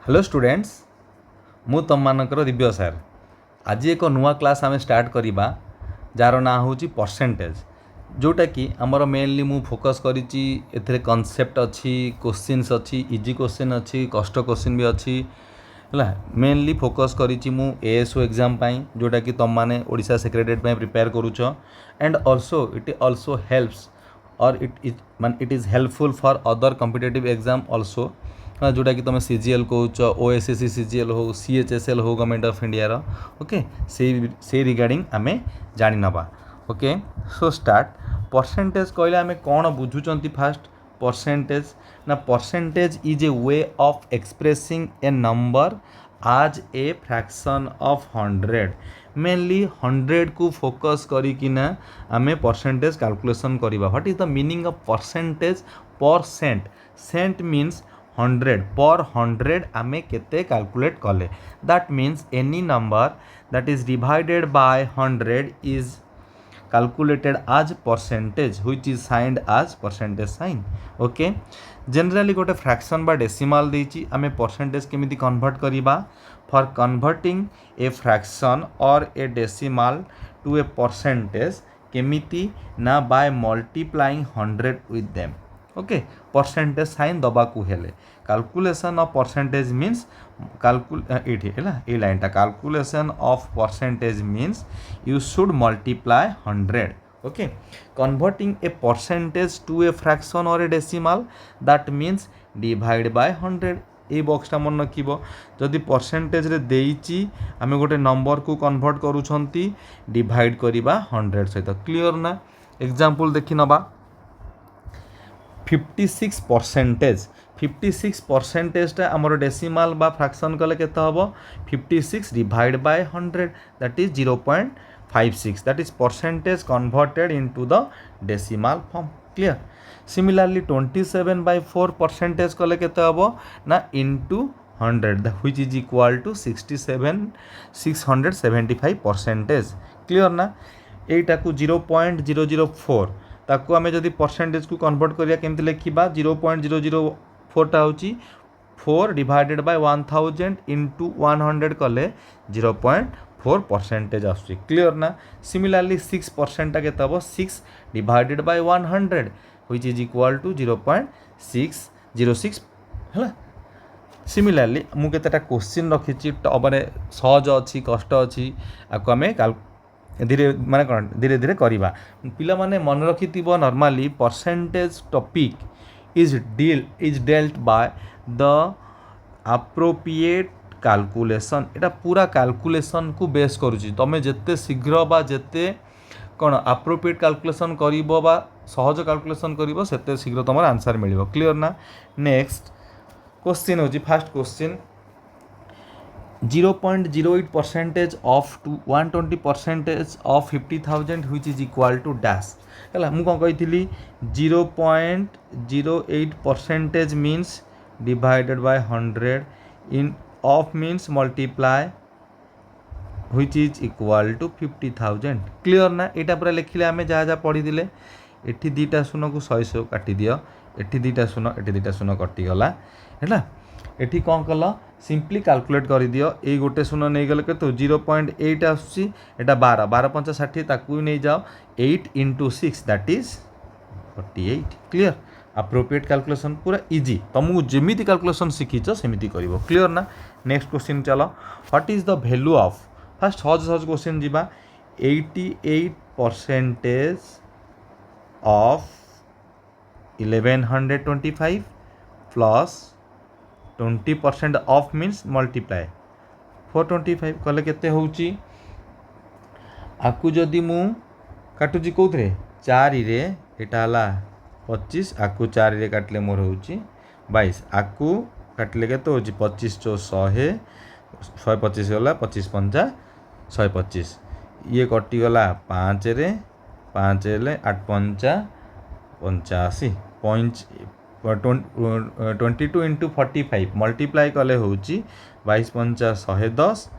Hello students, मु तुम मानकर दिव्य सर। आज एक नुआ क्लास आम स्टार्ट करवा जार ना हूँ परसेंटेज, जोटा कि आमर मेनली मु फोकस करी कॉन्सेप्ट अच्छी, क्वेश्चंस अच्छी, इजी क्वेश्चन अच्छी, कष्ट क्वेश्चन भी अच्छी है। मेनली फोकस करी मु एएसओ एग्जाम पाई, जोटा कि तुम माने ओडिशा सेक्रेटेरिएट में प्रिपेयर करुच। And also it also helps और it is helpful for other competitive exam also, जोटा कि तुम सीजीएल कौच, ओएसएससी सीजीएल हो, सीएचएसएल हो, गवर्नमेंट ऑफ इंडिया रो। ओके, से रिगार्डिंग आम जानी नवा। Okay, so start. परसेंटेज कहले आम कौन बुझुचंती? फास्ट परसेंटेज ना, percentage is a way of expressing A number आज ए फ्रैक्शन ऑफ 100। मेनली 100 को फोकस करिकिना आमे परसेंटेज कैलकुलेशन करिबा। What is the meaning of percentage? Percent, cent means 100, पर 100 आमे केते कैलकुलेट कले। That means any number that is divided by 100 is calculated as percentage, which is signed as percentage sign. Okay, generally गोटे fraction बा decimal देछि, आमे percentage केमिति convert करिबा? फॉर कन्वर्टिंग ए फ्रैक्शन और a decimal to a percentage केमिति ना, by multiplying 100 with them. Okay, percentage sign दबाकू हेले कैलकुलेशन ऑफ परसेंटेज मीन्स ये लाइन टा calculation of percentage means you should multiply 100. Okay, converting a percentage to a fraction or a decimal, that means divide by 100. এই বক্সটা মনে রাখিব। যদি percentage देइछि आमे गोटे नंबर को कन्वर्ट करूछंती डिवाइड करिबा 100 सहित। क्लियर ना? एग्जांपल देखि नबा। 56 परसेंटेज, 56 परसेंटेजटा आमर डेसिमाल बा फ्रैक्शन कले केते हबो? 56 divide by 100, that is 0.56, that is percentage converted into the decimal form. Clear? Similarly 27 by 4 percentage कले केते हबो ना, into 100, which is equal to 675 percentage. Clear ना? एटा को 0.004 ताकू आमे जदि परसेंटेज को कन्वर्ट करिया केमति लिखिबा? 0.004 टा होची 4 डिवाइडेड बाय 1000 into 100 कले 0.4 परसेंटेज आसुची। क्लियर ना? सिमिलरली 6% टा केते हबो? 6 divided by 100 which is equal to 0.606 हैला। सिमिलरली मु केतेटा क्वेश्चन रखिची, माने सहज अछि, कष्ट अछि, आको आमे धीरे माने कोन धीरे धीरे करिबा। पिला माने मन रखिथिबो, normally percentage topic is dealt by the appropriate calculation. एटा पूरा कैलकुलेशन को बेस करूची। तमे जेते शीघ्र बा जेते कोन एप्रोप्रिएट कैलकुलेशन करिवो बा सहज कैलकुलेशन करिवो सेते शीघ्र तमर आंसर मिलिवो। क्लियर ना? नेक्स्ट क्वेश्चन होची, first question 0.08 percentage of 120 percentage of 50,000 which is equal to dash है। मुझे कौन कही 0.08 percentage means divided by 100 in of means multiply which is equal to 50,000. Clear ना? यहाँ पूरा लिखिले आम जहाँ जहाँ पढ़ी दिले। एठी दीटा शून को 100 काटी दियो, एठी दीटा शून कटिगला है। एठी कौन कल? सिंपली कैलकुलेट कर दियो। ए गोटे शून नहीं गले केते 0.8 आसुची, एटा 12 12 5 60 ताकू नहीं जाओ 8 into 6 that is 48. Clear? Appropriate calculation पूरा इजी, तुमको जेमिति कैलकुलेशन शिखीच सेमिति करिवो। क्लियर ना? नेक्स्ट क्वेश्चन चलो। What is the value of, first सहज क्वेश्चन जीवा, 88 percentage of 1125 plus 20% of means multiply 425 कले केते होउची? आकु जदि मु काटुची कोथरे 4 रे, एटा हला 25, आकु 4 रे काटले मोर होउची 22, आकु काटले केते होउची 25 + 100 125 गला, 25 × 5 125, ये कटि गला 5 रे, 5 ले 8 × 5 85 22 into 45 मल्टीप्लाई कले होउची 22 × 5 110,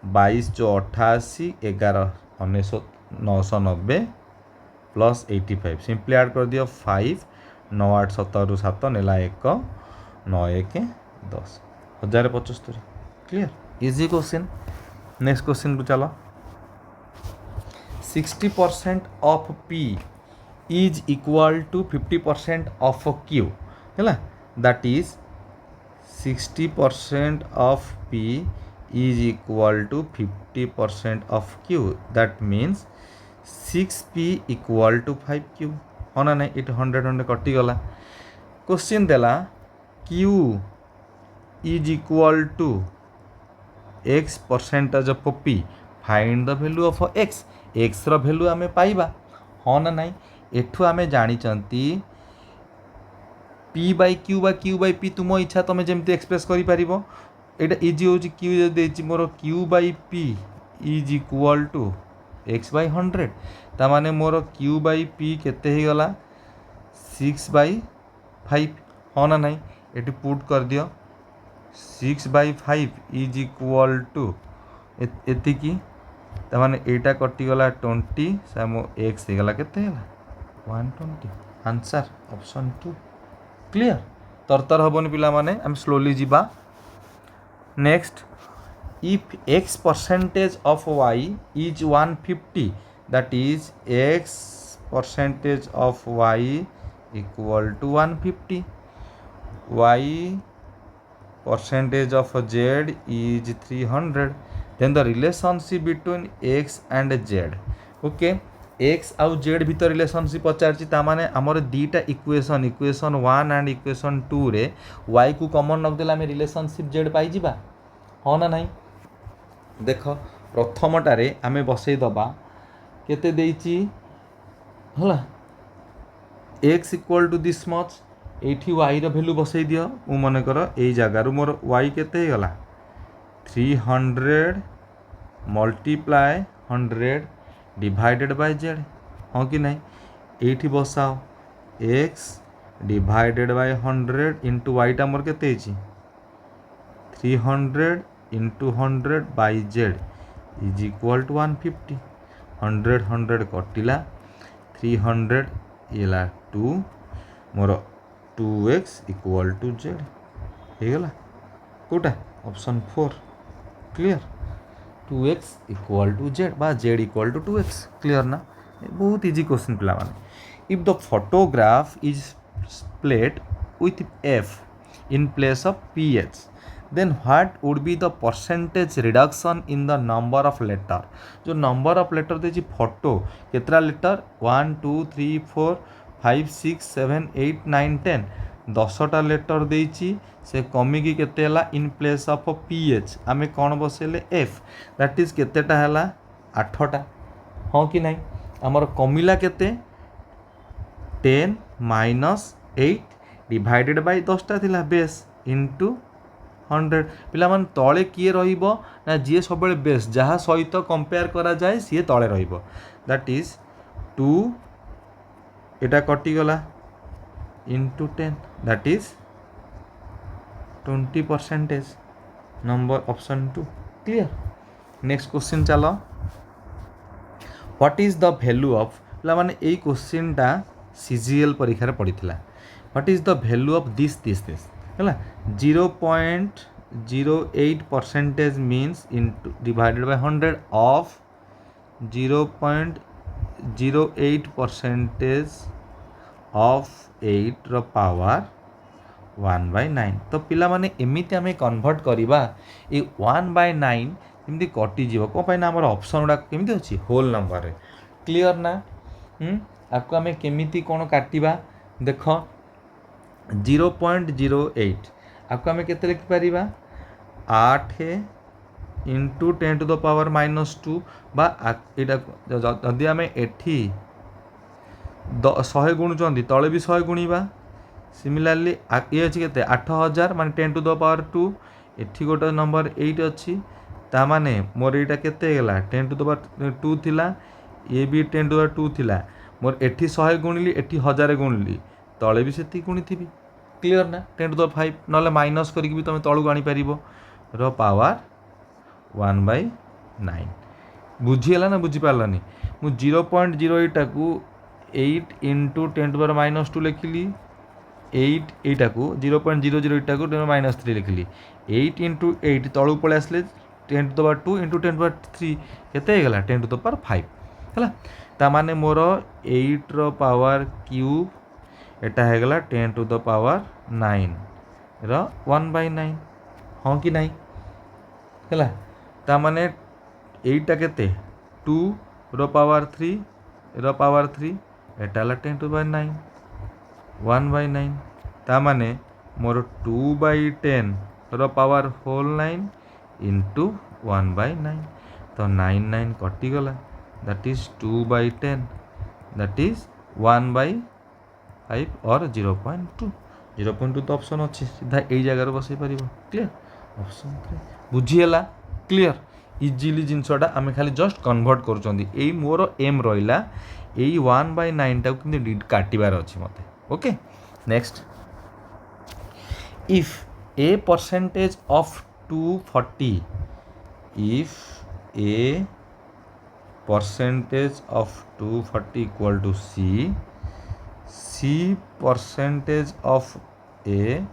22 × 88 11 990 प्लस 85। सिंपली ऐड कर दियो 5 9 8 7 7 नेला 1 9 1 10। 1075 clear easy question. Next question को चलो 60% of P is equal to 50% of Q है that is 60% of P is equal to 50% of Q that means 6P equal to 5Q हाँ ना नहीं इट 100 कटि गला। क्वेश्चन देला Q is equal to X percentage of P find the value of X X row value आमे पाइबा हाँ ना नहीं एठू आमे जानी चंती P by Q बा Q by P तुम इच्छा तुम जमती एक्सप्रेस करि परिबो एटा इजी होची Q देछि मोर Q by P is equal to X by 100 ता माने मोर Q by P केते ही गला 6 by 5 हाँ ना नहीं एटी पुट कर दियो 6 by 5 इज इक्वल टू एति की ता माने एटा कटि गला 20 सामो X हे गला केते गला 120 आंसर ऑप्शन 2 क्लियर तरतर हबनी पिला माने हम स्लोली जीवा। Next if X percentage of Y is 150 that is X percentage of Y equal to 150 Y percentage of Z is 300 then the relationship between X and Z okay x आउ Z भीतर relationship पचारछि ता माने हमर दीटा equation 1 and equation 2 रे y को common रख देला हम रिलेशनशिप जेड पाई जिबा हाँ ना नहीं देख प्रथमटारे आमे बसई दबा केते देइछि हला x equal to this much एठी y रो वैल्यू बसई दियो मु मने कर एई जगह रु मोर y केते हे गला 300 मल्टीप्लाई 100 डिवाइडेड बाय जेड हाँ कि नहीं एठी बसाओ x divided by 100 into Y टा मोर केते हिची 300 into 100 by Z is equal to 150 100 100 कटिला 300 इला 2 मोर 2x इक्वल टू जेड हे गला कोटा option 4 clear 2x equal to Z बा Z equal to 2x clear ना बहुत इजी क्वेश्चन पिला माने if the photograph is split with f in place of ph then what would be the percentage reduction in the number of letter जो number of letter देछि photo केतरा letter 1 2 3 4 5 6 7 8 9 10 10टा letter देछि से कमिकी केते हला in place of ph आमे कोन बसेले f that is केतेटा हला 8टा हाँ कि नहीं हमर कमिला केते 10 माइनस 8 डिवाइडेड बाय 10टा थिला बेस इनटू 100 पिला मान तळे किए रहिबो ना जे सबले बेस जहा सहित कंपेयर करा जाय सी तळे रहिबो दैट इज 2 एटा कटि गला into 10 that is 20% number option 2 clear. Next question चलो what is the value of पिला माने एई क्वेश्चन टा सीजीएल परीक्षा रे पडिथिला what is the value of this हैला 0.08% means into divided by 100 of 0.08% of 8 रो पावर 1/9 तो पिला माने एमिति आमे कन्वर्ट करिबा ए 1/9 एमिति कटि जीवो को पाइना हमर ऑप्शन उडा केमिति अछि होल नंबर रे क्लियर ना आपको आमे केमिति कोन काटिबा देखो 0.08 आपको आमे केते लिखि परिबा 8 इंटू 10 टू द पावर -2 बा एटा जदि आमे एठी 100 गुणुचंदी तळे भी 100 गुणीबा सिमिलरली ये अच्छी केते 8000 माने 10 टू द पावर 2 एठी गोटे नंबर 8 अच्छी ता माने मोर एटा केते गेला 10 टू द पावर 2 थिला ये भी 10 टू द पावर 2 थिला मोर एठी 100 गुणिली एठी 1000 गुणिली तळे भी सेती गुणी थिबी क्लियर ना 10 टू द 5 नले माइनस करिक भी तमे तळु गाणी परिबो रो पावर 1/9 बुझिएला ना बुझि पारलानी मु 0.08 टाकू 8 इंटू 10 टू द पावर -2 लिखिली 8 এইটা को 0.00 ଏଇଟା को -3 लिखली 8 × 8 तलू पळे आसले 10 to the power 2 × 10 to the power 3 केते हेगला 10 to the power 5 हैला ता माने मोर 8 रो power cube Etah हेगला 10 to the power 9 रो 1/9 हाँ कि नहीं हैला ता माने एटा केते 2 रो पावर 3 एटा हला 10 to the power 9 1/9 ता माने मोर 2/10 रो पावर होल 9 इंटू 1/9 तो 9 कटि गला दैट इज 2/10 दैट इज 1/5 और 0.2 तो ऑप्शन अच्छे सीधा यही जगह बसई पार क्लियर ऑप्शन 3 बुझीगला क्लियर इजिली जिनसटा आम खाली जस्ट कन्वर्ट कर मोर एम रहा यही 1/9 टाक काटार अच्छे मत okay next if a percentage of 240 if a percentage of 240 equal to c percentage of a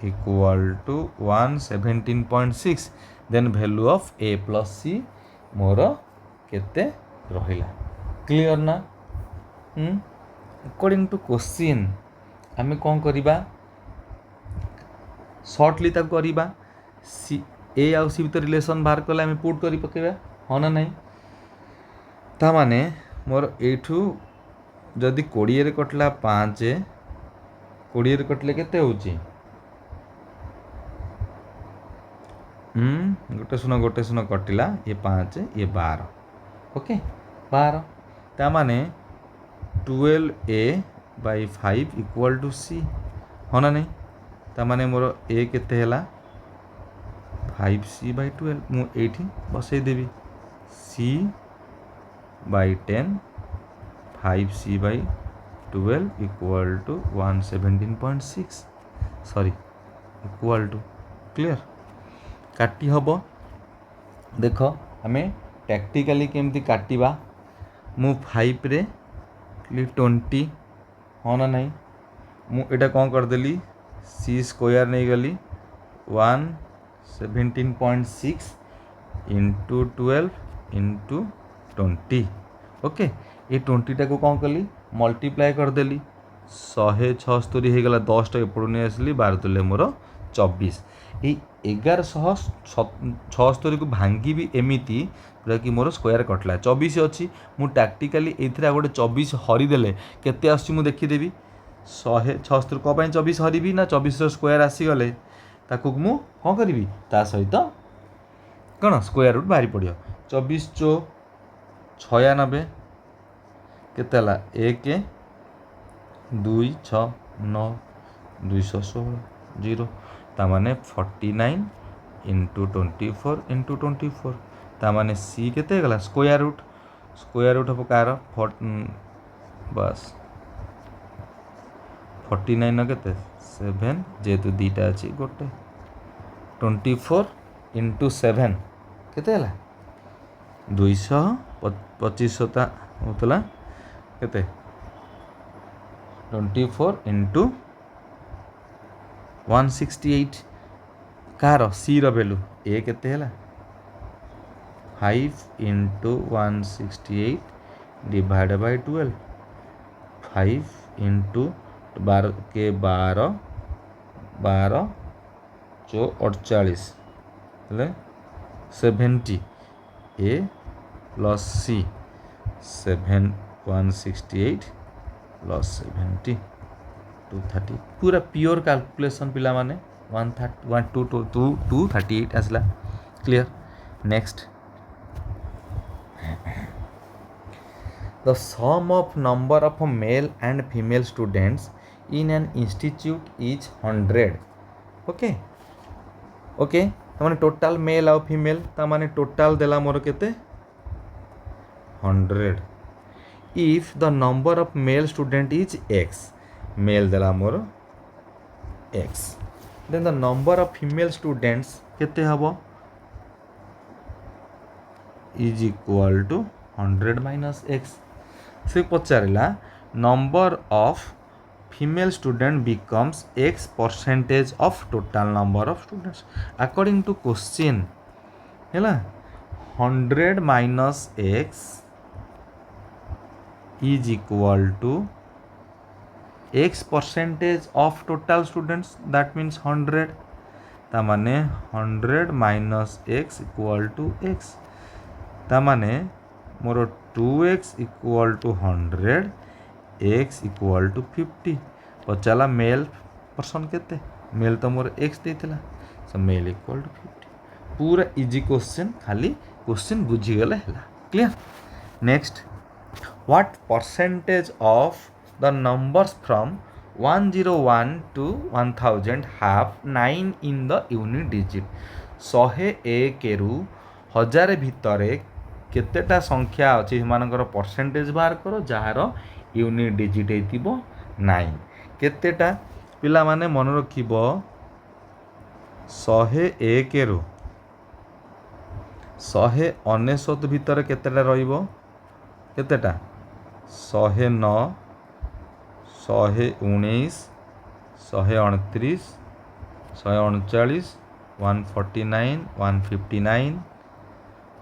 equal to 117.6 then value of a plus c मोर केते रहिला clear ना अकॉर्डिंग टू क्वेश्चन आमे कौन करिबा सर्टली तक करवा सी ए आउ सी भर रिलेसन बाहर कले आम पुट कर पकेबा हाँ ना नहीं ता माने मोर एठू जदि 20 रे कटला 5 20 रे कटले केते होची गोटे सुन कटिला ये 5 ये 12 ओके 12 ता माने 12a/5 इक्वल टू सी हाँ ना नहीं ता माने मोर ए केते हैला 5c/12 मु एठी बसई देबी c/10 5c/12 equal to 117.6 sorry equal to clear काटी हबो देख आमे टैक्टिकली केमती काटिबा मु 5 रे 20 हाँ ना नहीं मु एटा कौन करदेली सी स्क्वायर नहीं गली 117.6 इंटू 12 इंटू 20 ओके ये 20 टा को कौन कली मल्टीप्लाई करदेली 176 हो गला 10 टा एपड़ू नहीं आसली 12 तुले मोर 24 ये 1176 को भांगी भी एमती पूरा कि मोर स्क्वायर कटला 24 अच्छी मु टैक्टिकली ये गोटे 24 हरीदेले केते आसुची मु देखीदेवी 176 कौन 24 हरबी ना 24 स्क्वायर आसीगले ताकू मु कौन करी ता सहित कौन स्क्वायर रूट बाहरी पड़ो 24 चो 96 केते 1 2 6 9 216 0 तामाने 49 इंटू 24 इंटू 24 तामाने सी केते गला स्क्वायर रूट हम कार बस 49 न केते 7 जेहेतु दीटा अच्छी गोटे 24 इंटू 7 केते हला 225 होतला केते 24 इंटू 168 कार सी वैल्यू ए केते हला 5 इंटू 168 डिवाइड बाय 12 5 इंटू 12 के 12 चो 48 70 ए प्लस सी 168 प्लस 70 230 पूरा प्योर कैलकुलेशन पिला माने 238 आसला clear next the sum of number of male and female students in an institute is 100 okay okay तामाने टोटल मेल आउ फीमेल तामाने टोटल देला मोर केते 100 if the number of male student is x male देला मोर x then the number of female students केते हबो is equal to 100 minus x से पचारा number of female student becomes x percentage of total number of students according to question है 100 minus x is equal to x percentage of total students that means 100 ता माने 100 minus x equal to x ता माने मोर 2x equal to 100 x equal to 50 पचाला male person केते male तो मोर x देथिला सो मेल इक्वल टू 50 पूरा इजी क्वेश्चन खाली क्वेश्चन बुझी गले हला clear next what percentage of the numbers from 101 to 1000 have 9 in the unit digit 101 रु 1000 भितर केतेटा संख्या अच्छी सेमानकर परसेंटेज बाहर कर जार यूनिट डिजिट होइतिबो 9 केतेटा पिला माने मन रखिबो 101 रु 199 भितर केतेटा रहिबो केतेटा 109 119 138 139 149 159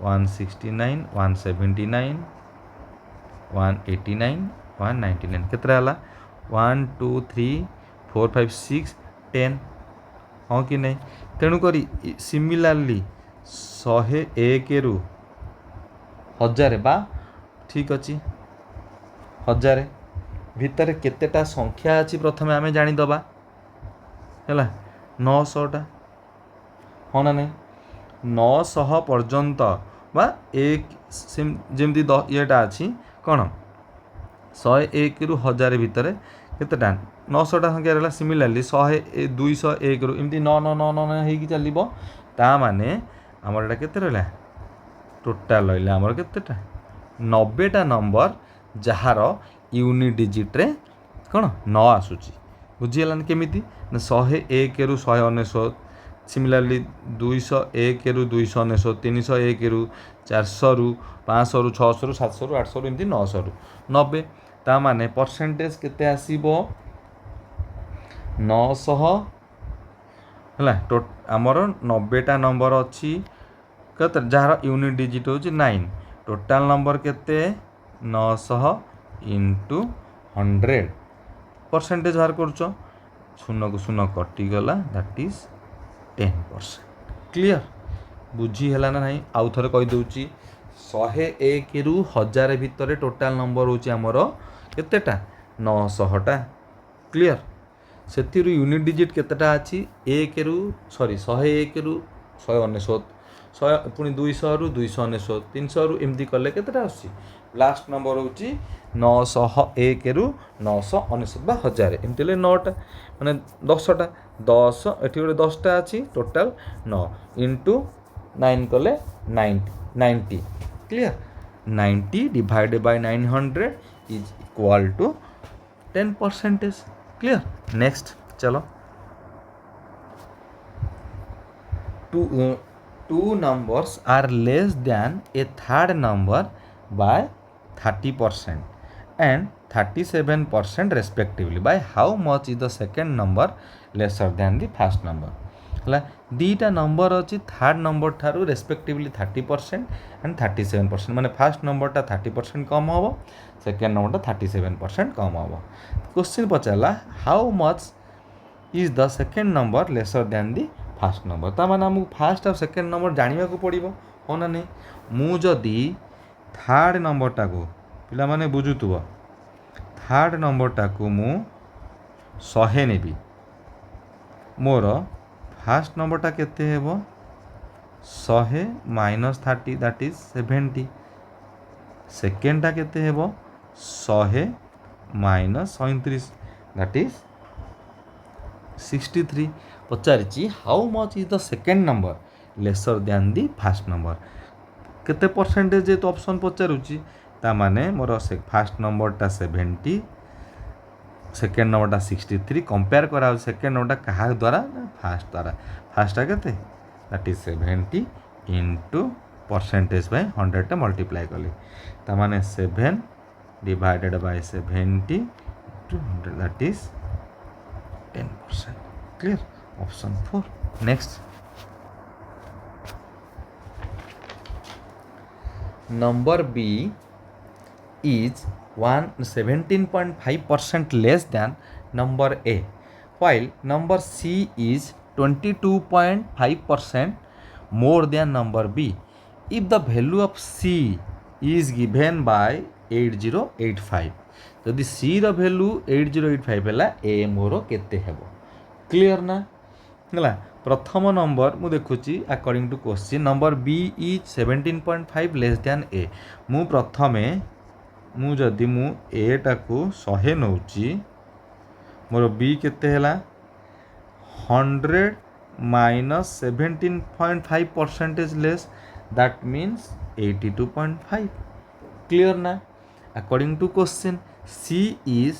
169 179 189 199 केतरा हला 1 2 3 4 5 6 10 हाँ कि नहीं तेणु करी सिमिलारली 101 रु 1000 बा ठीक अच्छी 1000 भितर केतेटा संख्या अच्छी प्रथमे आमे जानी दबा हैला 900टा हाँ ना नहीं 900 पर्यंत बा एक जमती येटा अच्छी कौन 101 रु 1000 भितर केतेटा 900टा संख्या रहा सिमिलारली 100 201 रु एमती 9 होगी चलो ता माने आमर एटा केते रहा टोटाल रहा आमर केतेटा 90टा नंबर जार यूनिट डिजिट रे कौन न आसूची बुझीगलान केमिति 101 रु 199 सिमिलारली 201 रु 299 301 रु 400 रु 500 रु 600 रु 700 रु 800 रु एमती 900 रु 90 ता माने परसेंटेज केते आसीबो 900 हला आमर 90टा नंबर अच्छी केते जार यूनिट डिजिट होची 9 टोटाल नंबर केते 900 इंटू 100 परसेंटेज बाहर कर शून्य को शून्य कटिगला दैट इज 10% क्लियर बुझी है ना नहीं आउ थे कहीदे 101 रु 1000 भितर टोटाल नंबर हूँ आमर केतेटा 900टा क्लियर से यूनिट डिजिट केतेटा अच्छी 1 रु 101 रु 199 100 पुणी 200 रु 299 300 रु एमती कले केतेटा आसी लास्ट नंबर हूँ 901 रु 999 बा 1000 एमती 9टा माने 10टा 10 एटी गोटे 10टा अच्छी टोटाल 9 इंटू 9 कले 90 clear 90 divided by 900 is equal to 10% clear next चलो two numbers are less than a third number by 30% and 37% respectively by how much is the second number lesser than the first number है दीटा number अच्छी third number ठारू respectively 30% and 37% माने first नंबरटा 30% कम हम second नंबरटा 37% कम हम question पचारा how much is the second number lesser than the first number ता माने हमको फर्स्ट और सेकेंड नंबर जानिबा को पड़िबो हो ना नहीं मु जदी थर्ड नंबरटा को पिला माने बुझुतुबो थर्ड नंबरटा को मु 100 नेबी मोर फर्स्ट नंबरटा केते हेबो 100 माइनस 30 दैट इज 70 सेकेंडटा केते हेबो 100 माइनस 37 दैट इज 63 पचारिची how much is the second number lesser than the first number केते परसेंटेज जे तो ऑप्शन पचारुची ता माने मोर से फर्स्ट नंबरटा 70 सेकेंड नंबरटा 63 कंपेयर करा सेकेंड नंबरटा कहा द्वारा फर्स्ट द्वारा फर्स्टा केते that is 70 into percentage by 100 टा मल्टीप्लाई कली ता माने 7 divided by 70 into 100 that is 10%. Clear? Option 4. Next. Number B is 17.5% less than number A, while number C is 22.5% more than number B. If the value of C is given by 8085, ଯଦି C ର value 8085 ହେଲା, A ମୋର କେତେ ହେବ? Clear ନା? ହେଲା, ପ୍ରଥମ number ମୁଁ ଦେଖୁଛି according to question number B is 17.5 less than A। ମୁଁ ପ୍ରଥମେ ଯଦି ମୁଁ ଏଟାକୁ 100 ନେଉଛି, ମୋର B କେତେ ହେଲା? 100 minus 17.5% less, that means 82.5. Clear na? According to question, C is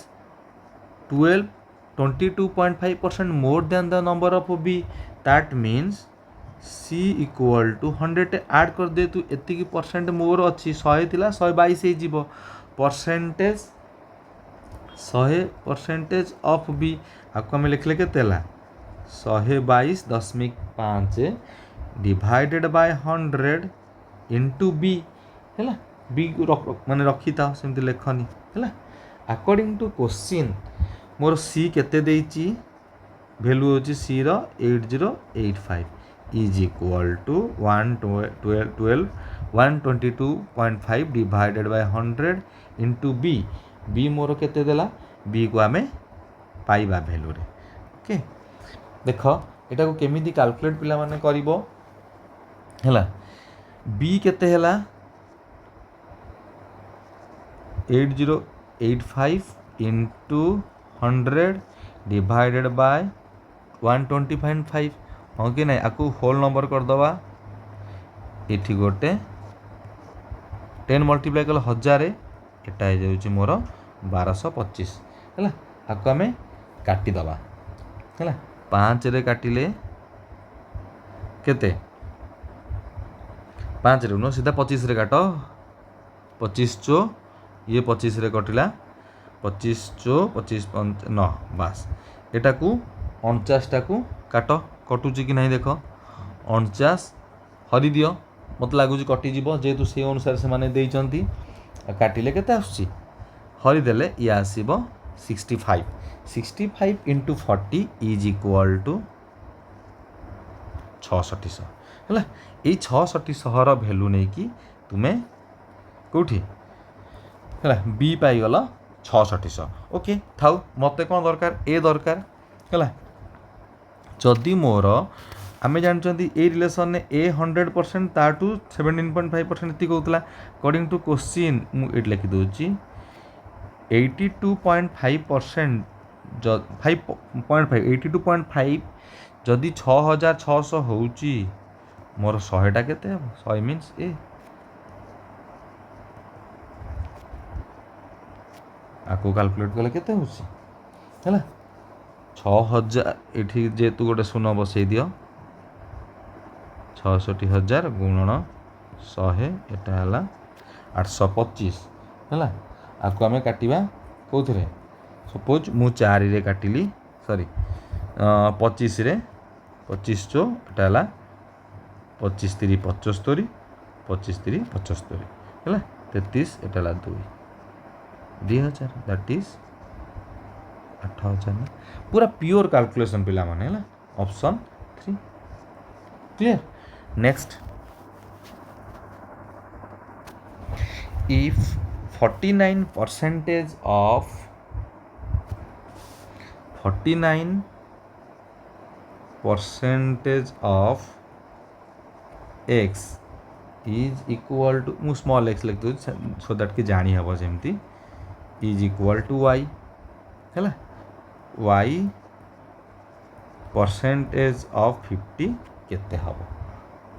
22.5% more than the number of B. That means C equal to 100 add कर दे तू, एतिकी परसेंट मोर अच्छी 100 थिला 122 हो जीवो, परसेंटेज 100% ऑफ बी आपको आम लिखले के 122.5 डिवाइडेड बाय 100 इंटू बी है, बी माने रखी था सेमती लेखनी है। अकॉर्डिंग टू क्वेश्चन मोर सी केते देइची, वैल्यू होची सी रो 8085 is equal to 122.5 divided by 100 into B. B मोर केते देला, बी को आमे पाइबा वैल्यू रे। ओके, देख एटा को केमिति कैलकुलेट पिला माने करिवो हैला। बी केते हैला 8085 इंटू 100 डिवाइडेड बाय 125 हाँ कि नहीं, आपको होल नंबर कर दवा, एठी गोटे 10 मल्टीप्लाई कले 1000, एटा हो जाउची मोर 1225 हैला। आपको आमे काटी दवा हैला, 5 रे काटिले केते, 5 रे नो सीधा 25 रे काट, 25 चो ये 25 रे कटिला, 25 चो 25 9 बास, एटा को 49 टा को काट, कटुची कि नहीं देख, 49 हरि दियो, मत लगुच कटि जीव जेहेतु से अनुसार से माने देइचंती, काटिले केते आसुची, हरि देले या आसीबो 65। 65 इंटू 40 इज इक्वल टू 660 है। ये 660 भैल्यू नहीं कि तुम्हें कौटी है बी पाईगल 660। ओके थाउ, मत कौन दरकार, ए दरकार है। जदि मोर आम जानते ए रिलेसन ने ए 100% ताटू 17.5% ये कहला। अकॉर्डिंग टू क्वेश्चन मुझे लिखि दूची 82.5%, 82.5 जदि 6600 होउची, मोर 100टा केते हबो, 100 मीन्स ए। आपको कैलकुलेट कले केते होउची हैला, 6000 एठी जेतु गोटे शून्य बसई दियो, 66000 गुणन 100 एटा हला 825 हैला। आपको आमे काटिबा कोथरे, सपोज मु 4 रे काटिली, सॉरी 25 रे, 25 चो एटा हला 25 3 75, 25 3 75 हैला, 33 एटा हला 2000, दैट इज 8000। पूरा प्योर कैलकुलेशन पिला माने हैला, option 3। Clear? Next, if 49% of x is equal to, मु स्मॉल x लिख दूँ सो दैट कि जानी हबो जेमती, इज इक्वल टू y हैला, y परसेंटेज ऑफ 50 केते हबो।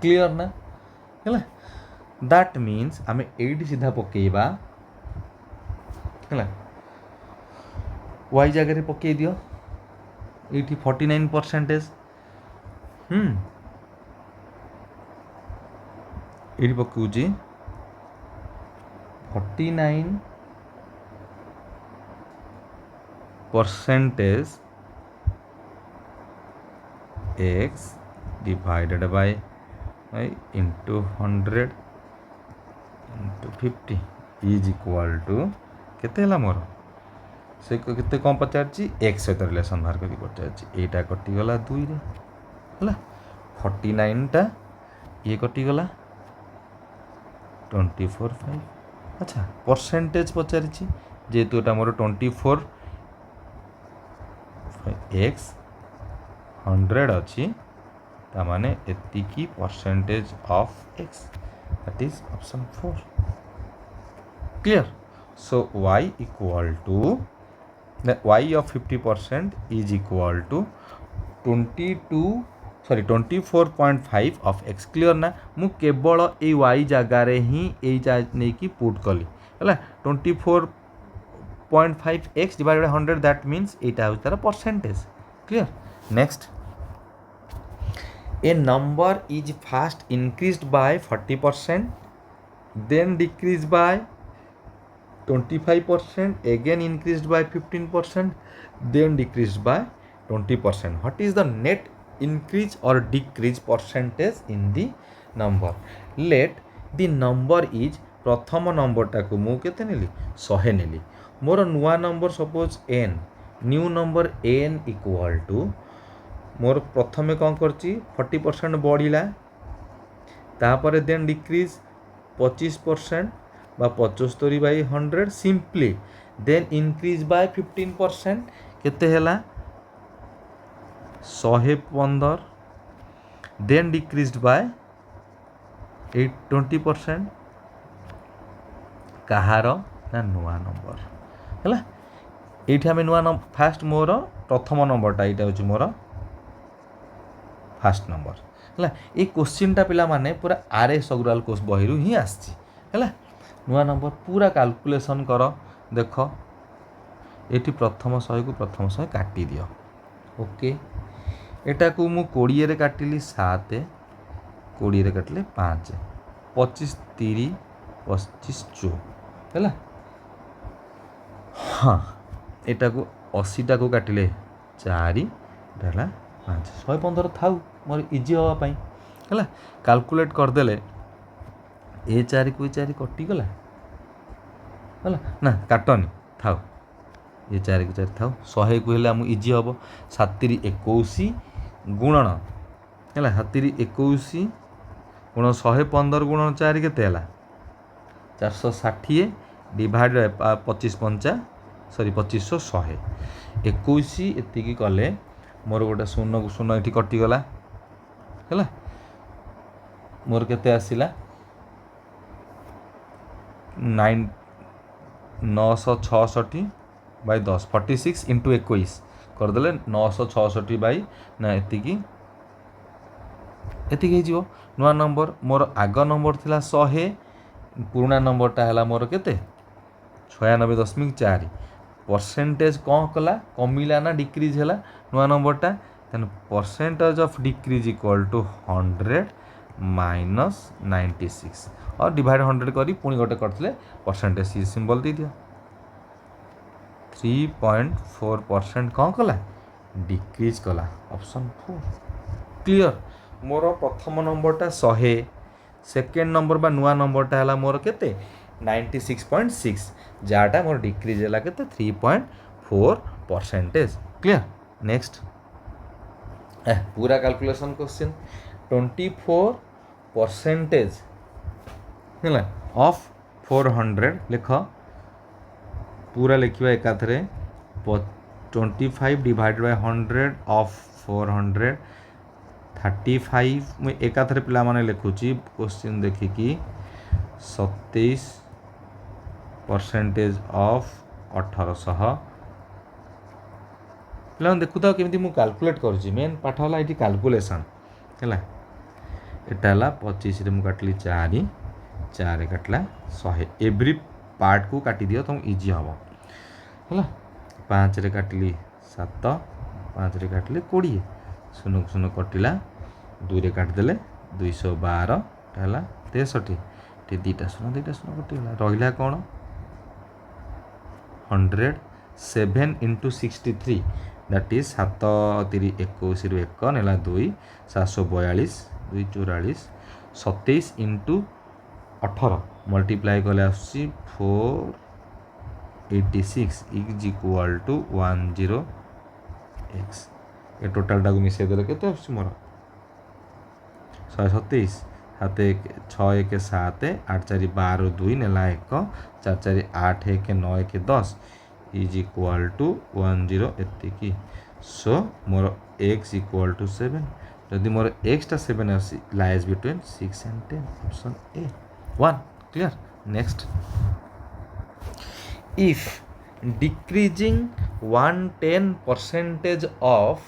क्लियर ना हैला? दैट मीन्स आमे एडी सीधा पकेइबा हैला, y जगह रे पकेइ दियो, eighty 49%, eighty पकाउची 49% x divided by into 100 into 50 is equal to केते हला मोर से केते कम पचारची x सहित रिलेशन बाहर करके पचारची एटा कटि गला 2 रे हला 49 टा ये कटि गला 24/5 अच्छा परसेंटेज पचारची जेहेतु एटा मोर 24 x 100 अच्छी तामाने एतिकी percentage of x that is option 4 clear so y equal to the y of 50% is equal to 24.5 of x clear ना मु केवल ए y जगार ही नहीं कि पुट कली है 24.5 x divided by 100 that means एटा हो तार percentage clear next a number is first increased by 40% then decreased by 25% again increased by 15% then decreased by 20%. What is the net increase or decrease percentage in the number? Let the number is प्रथम number टाक मु केते नेली 100 नेली मोर नुआ number suppose n new number n equal to मोर प्रथमे कौन करची 40% बढ़िला तापर देन डिक्रीज 25% बा 75/100 सिंपली देन इंक्रीज बाय 15% केते हैला 115 देन डिक्रीज्ड बाय 20% कहार ना नुआ नंबर हैला एठी हमें नुआ नंबर फास्ट मोर प्रथम नंबरटा एटा होची मोर फास्ट नंबर है ये क्वेश्चनटा पिला माने पूरा आरए सगुराल कोर्स बहिरु ही आसी है नुआ नंबर पूरा कैलकुलेशन कर देख ये प्रथम 100 को प्रथम 100 काटी दियो ओके एटा को मु 20 रे काटिली 7 20 रे काटले 5 25 30 25 चो है हाँ एटा को 80 टा को काटिले 4 है 5 115 थाउ मोर इजी हाँपाई है कैलकुलेट करदेले ए 4 को 4 कटिगला है ना काटनी थाउ ये 4 को 4 थाउ 100 को हेले इजी हम 7 21 गुणन है 7 21 गुण 115 गुणन 4 केते है 460 डिवाइड 25 सॉरी 2500 100 21 एतिकी कले मोर गोटे शून्य शून्य ये कटिगला है मोर केते आसिला 966 बाय 10 46 इंटू 21 करदेले 966 बाय ना एतिकी हो नुआ नंबर मोर आग नंबर थिला 100 पुराना नंबरटा है मोर केते 96.4 परसेंटेज कौन कला कमिला ना डिक्रीज है नुआ नंबरटा then percentage of decrease equal to 100 minus 96 और डिवाइड 100 करी पुणी गोटे करते परसेंटेज सी सिंबल दे दिया 3.4% कौन कला डिक्रीज कला ऑप्शन 4 क्लियर मोर प्रथम नंबरटा 100 सेकेंड नंबर बा नुआ नंबरटा है मोर केते 96.6 जाटा मोर डिक्रीज है केते 3.4% क्लियर नेक्स्ट पूरा कैलकुलेशन क्वेश्चन 24% है ऑफ 400 लिख पूरा लिखा एकाथरे 25 डिवाइड बाय 100 ऑफ 400 35 मुझे एकाथरे पिला माने लिखुची क्वेश्चन देखिकी 27% ऑफ 1800 पे देखु था केमी मुझे कैलकुलेट करुँची मेन पाठ है ये कैलकुलेशन है एटा 25 रे मुझे काटली 4 4 काटला 100 एवरी पार्ट को काटी दियो तुम इजी हम है 5 रे काटली 7 5 रे काटली 20 शून्य शून्य कटिला 2 रे काटिदेले 212 है 63 ये दुईटा शून्य कटिगला रहा कौन 100 7 into 63 दैट इज 7 3 21 रु 1 नेला 2 742 2 44 27 इंटू 18 मल्टीप्लाई कले आसुची 486 इज इक्वल टू 10x ये टोटाल टाक मिसई देले केते आसुची मोर 127 7 1 6 1 7 8 4 12 2 नेला 1 4 4 8 1 9 1 10 इज इक्वल टू 10 एतिकी सो मोर x इक्वल टू 7 जदि मोर x टा 7 आसी lies between 6 and 10 option A 1 clear next if decreasing 110% of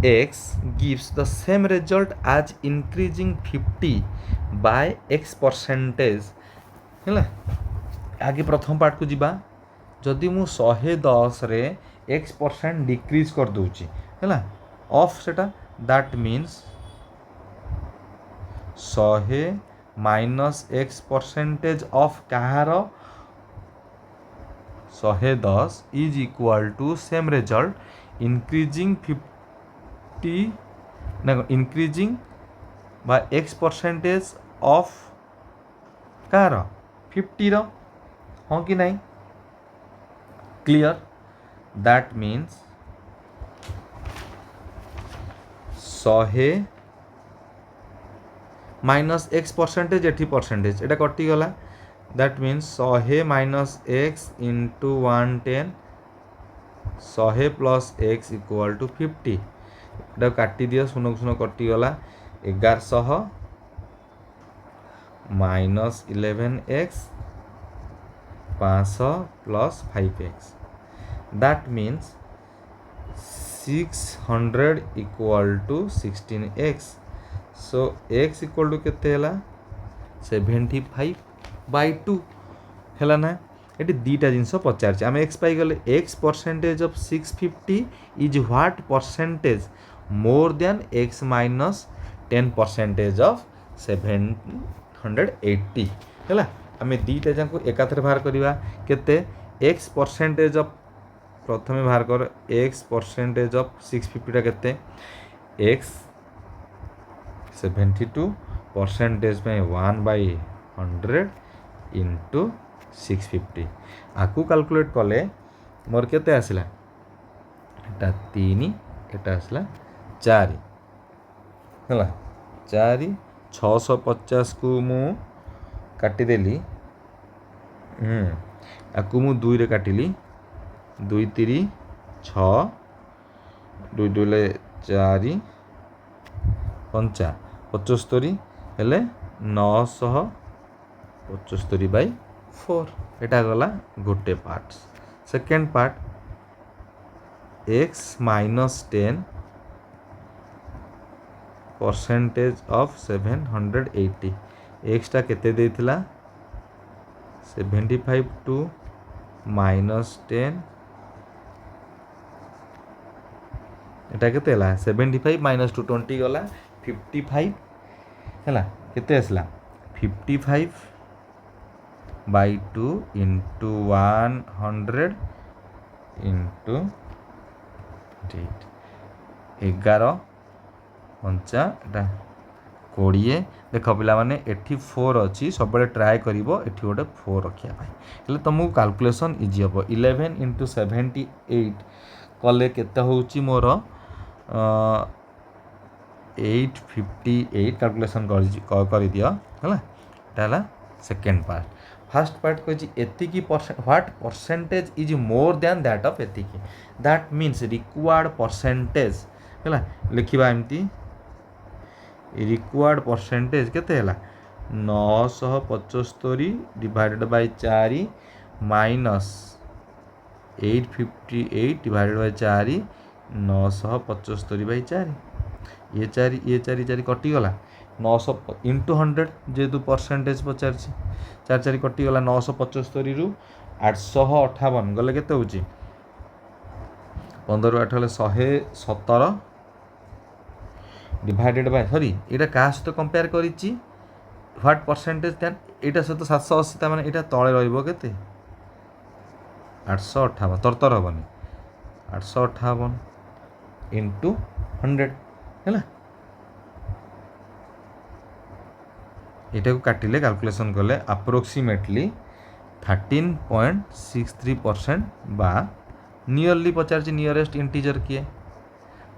x gives the same result as increasing 50 by x percentage है आगे प्रथम पार्ट को जीवा जदि मु 110 रे x% डिक्रीज कर दूची है ऑफ सेटा that means 100 minus x% of कहार 110 is equal to same result increasing 50 ना इंक्रीजिंग बाय x% ऑफ कहार 50 रो हाँ कि नहीं clear that means 100 minus x% एठी परसेंटेज एटा कटि गला that means 100 minus x into 110 100 plus x equal to 50 एटा काटी दियो सुनो सुनो कटि गला 1100 minus 11x 500 plus 5x that means 600 equal to 16x so x equal to केते हला 75 बाय 2 है ना ये दीटा जिनस पचार आम एक्स पाइगले x percentage of 650 is what percentage more than x minus 10% of 780 है आम दीटा जाक एकाथरे बाहर करवा केते एक्स परसेंटेज ऑफ प्रथम बाहर कर एक्स परसेंटेज ऑफ 650 केते एक्स 72 परसेंटेज में 1/100 इंटू 650 आपको कैलकुलेट कले मोर केते आसला एटा 3 एटा आसला 4 है 4 650 को मु काटिदेली आपको मु 2 रे काटिली 2 3 6 2 2 ले 4 5 75 हेले 975/4 एटा गला गोटे part second part x minus 10% of 780 x टा केते देथिला 75 टू माइनस 10 एटा केते हला 75 माइनस 220 गला 55 हला केते आसला 55/2 इंटू 100 इंटू 11 5 एटा 20 देख पिला माने एठी 4 अच्छी सब ट्राए करिवो एठी गोटे 4 रखिया भाई हेले तुमको कैलकुलेशन इजी हम 11 इंटू 78 कले केते होउची मोर 858 कैलकुलेशन कर दिया है सेकेंड पार्ट फर्स्ट पार्ट कह एतिकी what percentage is more than that of एतिकी दैट मीन्स रिक्वायर्ड परसेंटेज है लिखा एमती रिक्वायर्ड परसेंटेज केते है 975 divided by 4 minus 858 divided by 4 975/4 ये 4 कटिगला 900 इंटू 100 जेहेतु परसेंटेज पचार 4 कटिगला 975 रु 858 गले केते होची 15 8 हेले 117 डिवाइडेड बाय सॉरी एटा का सहित कंपेयर करिछि व्हाट परसेंटेज देन एटा सहित 780 माने एटा तळे रहइबो केते 858 तरतर हबनी 858 इंटू 100 है यहाँ को काटिले कैलकुलेशन कले अप्रोक्सीमेटली 13.63% बा नियरली पचार नियरेस्ट इंटीजर किए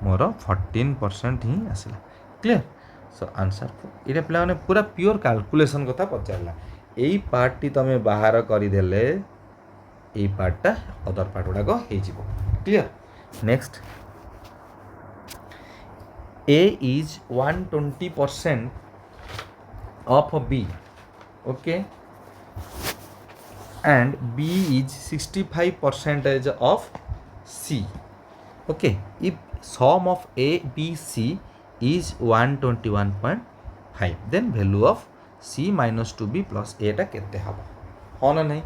मोर 14% ही आसला क्लियर सो आंसर ये पे पूरा प्योर कैलकुलेशन कथा पचारा यही पार्टी तुम बाहर करदेले यही पार्टा अदर पार्ट गुड़ाक हो clear next A is 120% of B okay and B is 65% of C okay if sum of A B C is 121.5 then value of C minus 2B plus A टा केते हबो हाँ ना नहीं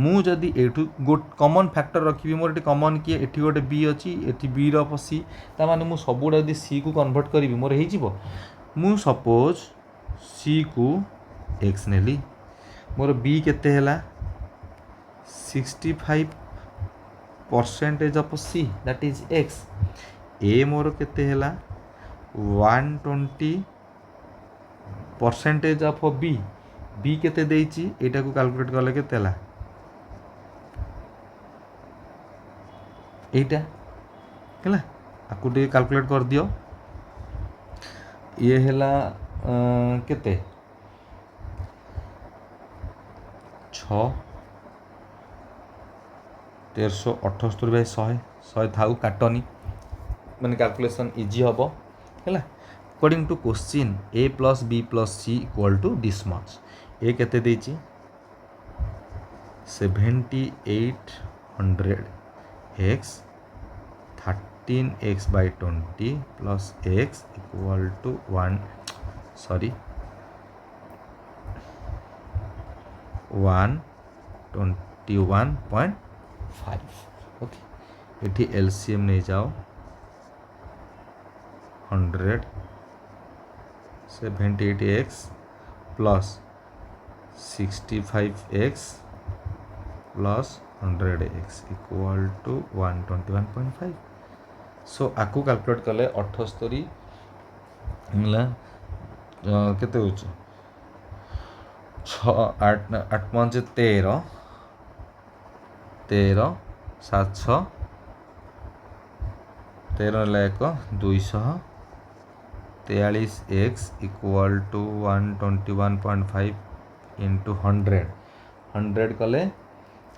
मु जदि एठू गोट कॉमन फैक्टर रखी मोर ये कॉमन किए एठी गोटे बी अच्छी एठी बी रफ सी ता माने मु सबुड़ा यदि सी को कन्वर्ट करी मोर हो जीवो मु सपोज सी को एक्स नेली मोर बी केते हैला 65% of C that is x A मोर केते हैला 120% ऑफ बी बी केते देइची एटा को कैलकुलेट करले केते हला एटा हला आकु दे कैलकुलेट कर दियो ये हला केते 6 1378 बाय 100 थाउ काटनी माने कैलकुलेशन इजी हबो हला according to question A plus B plus C equal to this much A केते देची 7800 x 13x by 20 plus x equal to 121.5 okay एठी एलसीएम नहीं जाओ 100 78x plus 65x plus 100x equal to 121.5 so आकु calculate कले 78 मिला केते होची 6 8 5 13 13 700 13 lakh 243x equal to 121.5 into 100 कले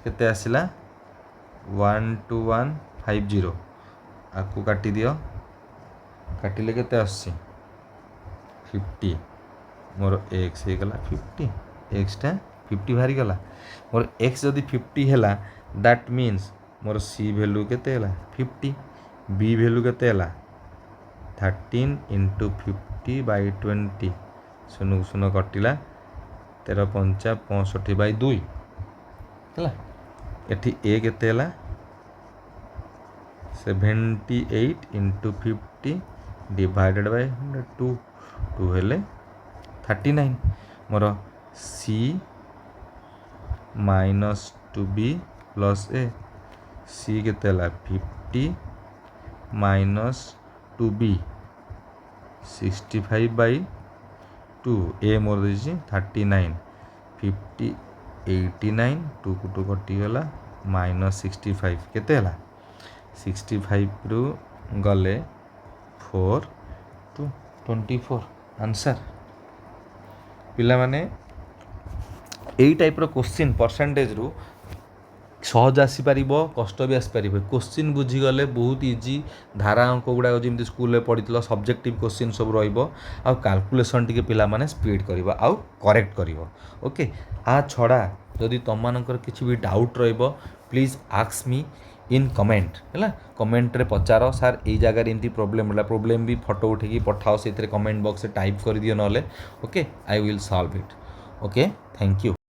केते आसिला 12150 आपको काटी दियो काटिले केते आसी 50 मोर x हे गला 50 x टा 50 भारी गला मोर x जदि 50 हैला that means more c value केते हैला 50 b वैल्यू केते हैला 13 इंटू 50 बाई 20 सुनु सुनु कटिला 13 5 65 बाई 2 हैला एठी a केते हैला 78 इंटू 50 डिवाइडेड बाय 102 2 हेले 39 मोर c minus 2b plus a c केते हैला 50 माइनस 2b 65 बाई 2 a मोर देछि 39 50 89 2 को 2 कटि गला माइनस 65 केते हला 65 रु गले 4 टू 24 आंसर पिला माने एई टाइप रो क्वेश्चन परसेंटेज रु सहज आसीपर कष्ट भी आसीपर क्वेश्चन बुझीगले बहुत इजी धारा अंक गुड़ाक जमी स्कूल पढ़ी सब्जेक्टिव क्वेश्चन सब रैलकुलेसन टी पिला माने स्पीड कर आउ करेक्ट कर ओके आ छड़ा जदि तुम मानकर किसी भी doubt please ask me in comment है कमेंट रे पचार सार ये जगह एमती प्रोब्लेम भी फोटो उठे पठाओ से कमेंट बॉक्स टाइप कर दियो नले okay I will solve it okay thank you.